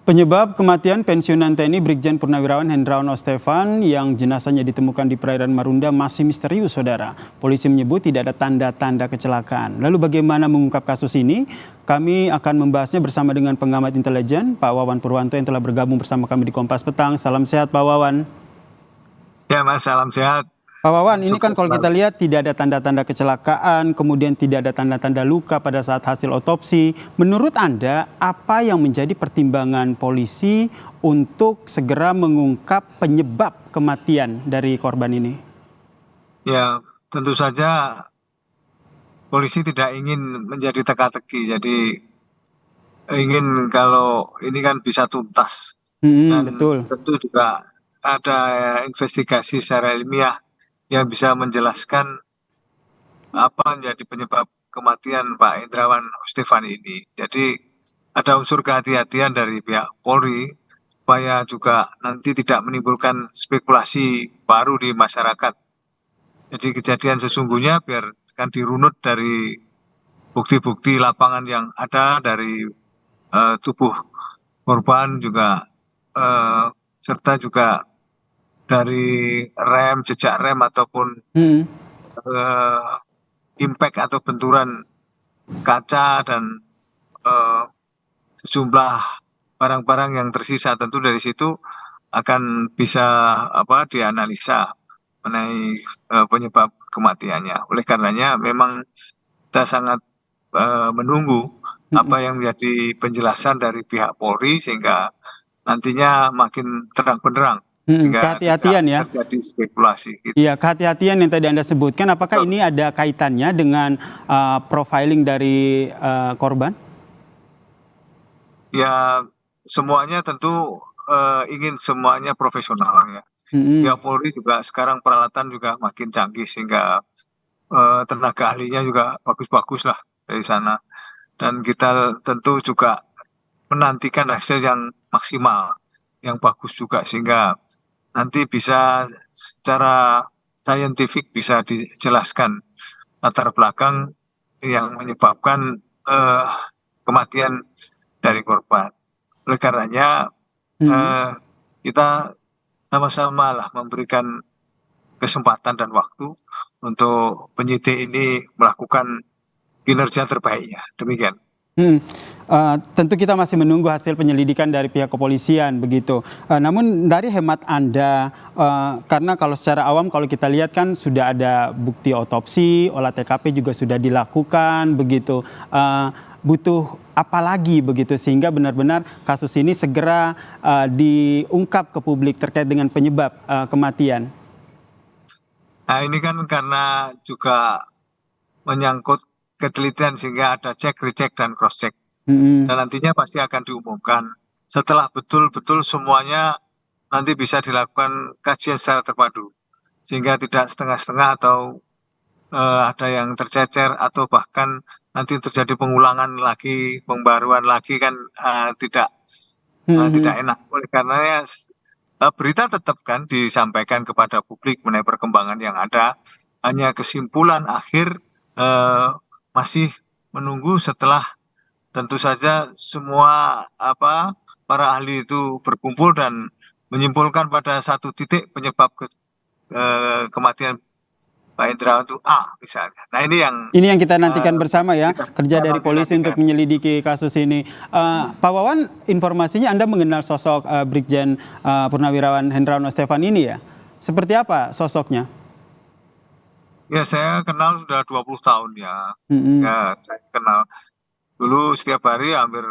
Penyebab kematian pensiunan TNI Brigjen Purnawirawan Hendrawan Ostevan yang jenazahnya ditemukan di perairan Marunda masih misterius, saudara. Polisi menyebut tidak ada tanda-tanda kecelakaan. Lalu bagaimana mengungkap kasus ini? Kami akan membahasnya bersama dengan pengamat intelijen, Pak Wawan Purwanto yang telah bergabung bersama kami di Kompas Petang. Salam sehat, Pak Wawan. Ya Mas, salam sehat. Pak Wawan, ini kan kalau kita lihat tidak ada tanda-tanda kecelakaan, kemudian tidak ada tanda-tanda luka pada saat hasil otopsi. Menurut Anda, apa yang menjadi pertimbangan polisi untuk segera mengungkap penyebab kematian dari korban ini? Ya, tentu saja polisi tidak ingin menjadi teka-teki. Jadi ingin kalau ini kan bisa tuntas. Dan Betul. tentu juga ada investigasi secara ilmiah yang bisa menjelaskan apa menjadi penyebab kematian Pak Hendrawan Ostevan ini. Jadi ada unsur kehati-hatian dari pihak Polri supaya juga nanti tidak menimbulkan spekulasi baru di masyarakat. Jadi kejadian sesungguhnya biar kan dirunut dari bukti-bukti lapangan yang ada dari tubuh korban juga serta juga dari jejak rem ataupun impact atau benturan kaca dan sejumlah barang-barang yang tersisa. Tentu dari situ akan bisa dianalisa mengenai penyebab kematiannya. Oleh karenanya memang kita sangat menunggu apa yang menjadi penjelasan dari pihak Polri sehingga nantinya makin terang benderang sehingga Kehati-hatian ya. tidak terjadi spekulasi. Gitu. Iya, kehati-hatian yang tadi Anda sebutkan, apakah ini ada kaitannya dengan profiling dari korban? Ya, semuanya tentu ingin semuanya profesional ya. Ya Polri juga sekarang peralatan juga makin canggih sehingga tenaga ahlinya juga bagus-bagus lah dari sana. Dan kita tentu juga menantikan hasil yang maksimal, yang bagus juga sehingga nanti bisa secara saintifik bisa dijelaskan latar belakang yang menyebabkan kematian dari korban. Oleh karenanya kita sama-sama lah memberikan kesempatan dan waktu untuk penyidik ini melakukan kinerja terbaiknya. Demikian. Tentu kita masih menunggu hasil penyelidikan dari pihak kepolisian begitu. Namun dari hemat Anda, karena kalau secara awam kalau kita lihat kan sudah ada bukti otopsi, olah TKP juga sudah dilakukan begitu. Butuh apa lagi begitu sehingga benar-benar kasus ini segera diungkap ke publik terkait dengan penyebab kematian. Nah ini kan karena juga menyangkut ketelitian sehingga ada cek, recheck, dan cross check. Dan nantinya pasti akan diumumkan. Setelah betul-betul semuanya nanti bisa dilakukan kajian secara terpadu. Sehingga tidak setengah-setengah atau ada yang tercecer atau bahkan nanti terjadi pengulangan lagi, pembaruan lagi kan tidak enak. Oleh karenanya berita tetap kan disampaikan kepada publik mengenai perkembangan yang ada. Hanya kesimpulan akhir masih menunggu setelah tentu saja semua para ahli itu berkumpul dan menyimpulkan pada satu titik penyebab kematian Pak Hendrawan itu A misalnya. Nah ini yang kita nantikan bersama ya, kerja dari polisi untuk menyelidiki kasus ini. Pak Wawan, informasinya Anda mengenal sosok Brigjen Purnawirawan Hendrawan Ostevan ini ya? Seperti apa sosoknya? Ya saya kenal sudah 20 tahun ya. Ya saya kenal dulu setiap hari hampir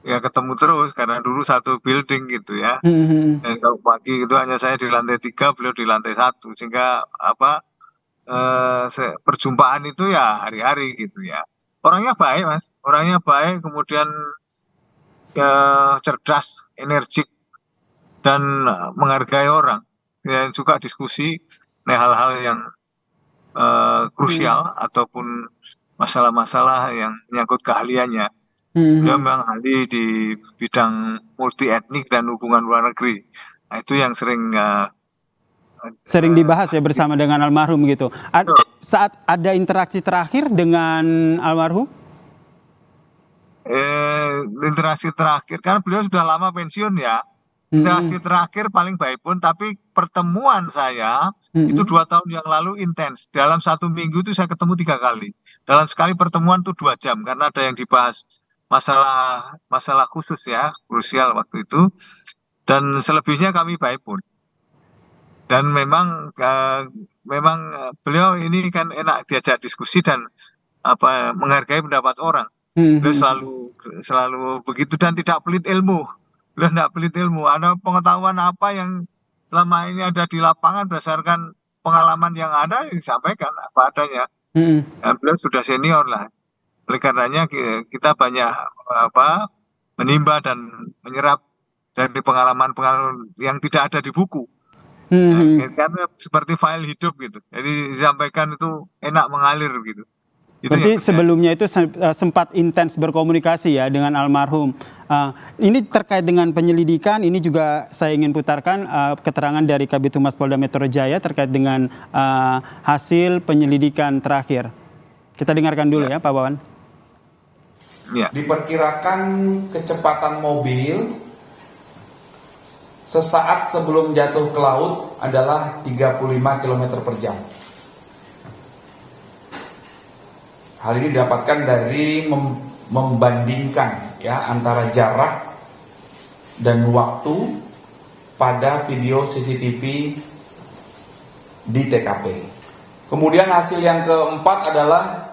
ya ketemu terus karena dulu satu building gitu ya. Dan kalau pagi itu hanya saya di lantai 3, beliau di lantai 1 sehingga perjumpaan itu ya hari-hari gitu ya. Orangnya baik Mas, orangnya baik kemudian cerdas, energik dan menghargai orang. Ya juga diskusi hal-hal yang krusial ataupun masalah-masalah yang menyangkut keahliannya. Dia memang ahli di bidang multi etnik dan hubungan luar negeri. Nah, itu yang sering dibahas ya bersama dengan almarhum gitu. Saat ada interaksi terakhir dengan almarhum? interaksi terakhir, karena beliau sudah lama pensiun ya. Interaksi terakhir paling baik pun, tapi pertemuan saya itu 2 tahun yang lalu intens. Dalam 1 minggu itu saya ketemu 3 kali. Dalam sekali pertemuan tuh 2 jam, karena ada yang dibahas masalah khusus ya, krusial waktu itu. Dan selebihnya kami baik pun. Dan memang beliau ini kan enak diajak diskusi dan menghargai pendapat orang. Beliau selalu begitu dan tidak pelit ilmu. Beliau tidak pelit ilmu. Ada pengetahuan apa yang selama ini ada di lapangan berdasarkan pengalaman yang ada disampaikan apa adanya. Dan beliau sudah senior lah. Oleh karenanya kita banyak menimba dan menyerap dari pengalaman-pengalaman yang tidak ada di buku. Karena seperti file hidup gitu. Jadi disampaikan itu enak mengalir gitu. Berarti sebelumnya itu sempat intens berkomunikasi ya dengan almarhum. Ini terkait dengan penyelidikan, ini juga saya ingin putarkan keterangan dari Kabid Humas Polda Metro Jaya terkait dengan hasil penyelidikan terakhir. Kita dengarkan dulu ya Pak Wawan. Ya. Diperkirakan kecepatan mobil sesaat sebelum jatuh ke laut adalah 35 km per jam. Hal ini didapatkan dari membandingkan ya antara jarak dan waktu pada video CCTV di TKP. Kemudian hasil yang keempat adalah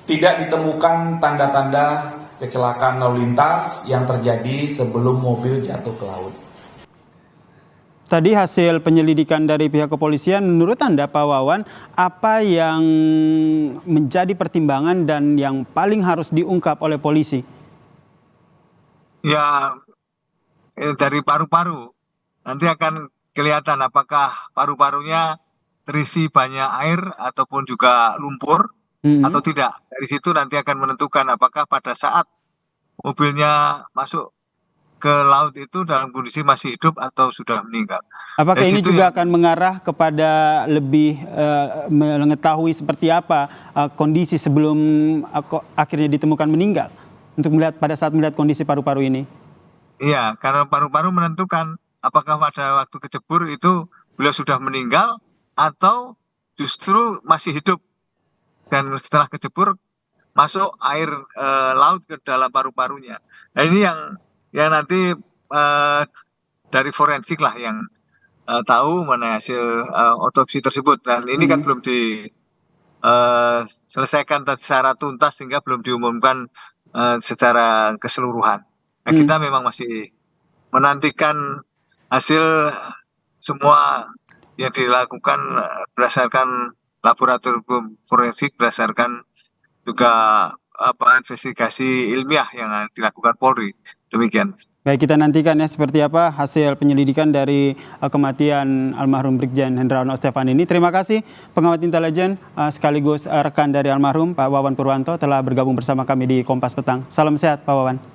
tidak ditemukan tanda-tanda kecelakaan lalu lintas yang terjadi sebelum mobil jatuh ke laut. Tadi hasil penyelidikan dari pihak kepolisian, menurut Anda Pak Wawan, apa yang menjadi pertimbangan dan yang paling harus diungkap oleh polisi? Ya, dari paru-paru. Nanti akan kelihatan apakah paru-parunya terisi banyak air ataupun juga lumpur atau tidak. Dari situ nanti akan menentukan apakah pada saat mobilnya masuk ke laut itu dalam kondisi masih hidup atau sudah meninggal. Apakah ini juga akan mengarah kepada lebih mengetahui seperti apa kondisi sebelum akhirnya ditemukan meninggal untuk melihat pada saat melihat kondisi paru-paru ini? Iya, karena paru-paru menentukan apakah pada waktu kecebur itu beliau sudah meninggal atau justru masih hidup dan setelah kecebur masuk air laut ke dalam paru-parunya. Nah ini yang nanti dari forensik lah yang tahu mana hasil otopsi tersebut, dan ini kan belum diselesaikan secara tuntas sehingga belum diumumkan secara keseluruhan. Nah, kita memang masih menantikan hasil semua yang dilakukan berdasarkan laboratorium forensik, berdasarkan juga investigasi ilmiah yang dilakukan Polri. Demikian. Baik, kita nantikan ya seperti apa hasil penyelidikan dari kematian almarhum Brigjen Hendrawan Ostevan ini. Terima kasih pengamat intelijen sekaligus rekan dari almarhum Pak Wawan Purwanto telah bergabung bersama kami di Kompas Petang. Salam sehat Pak Wawan.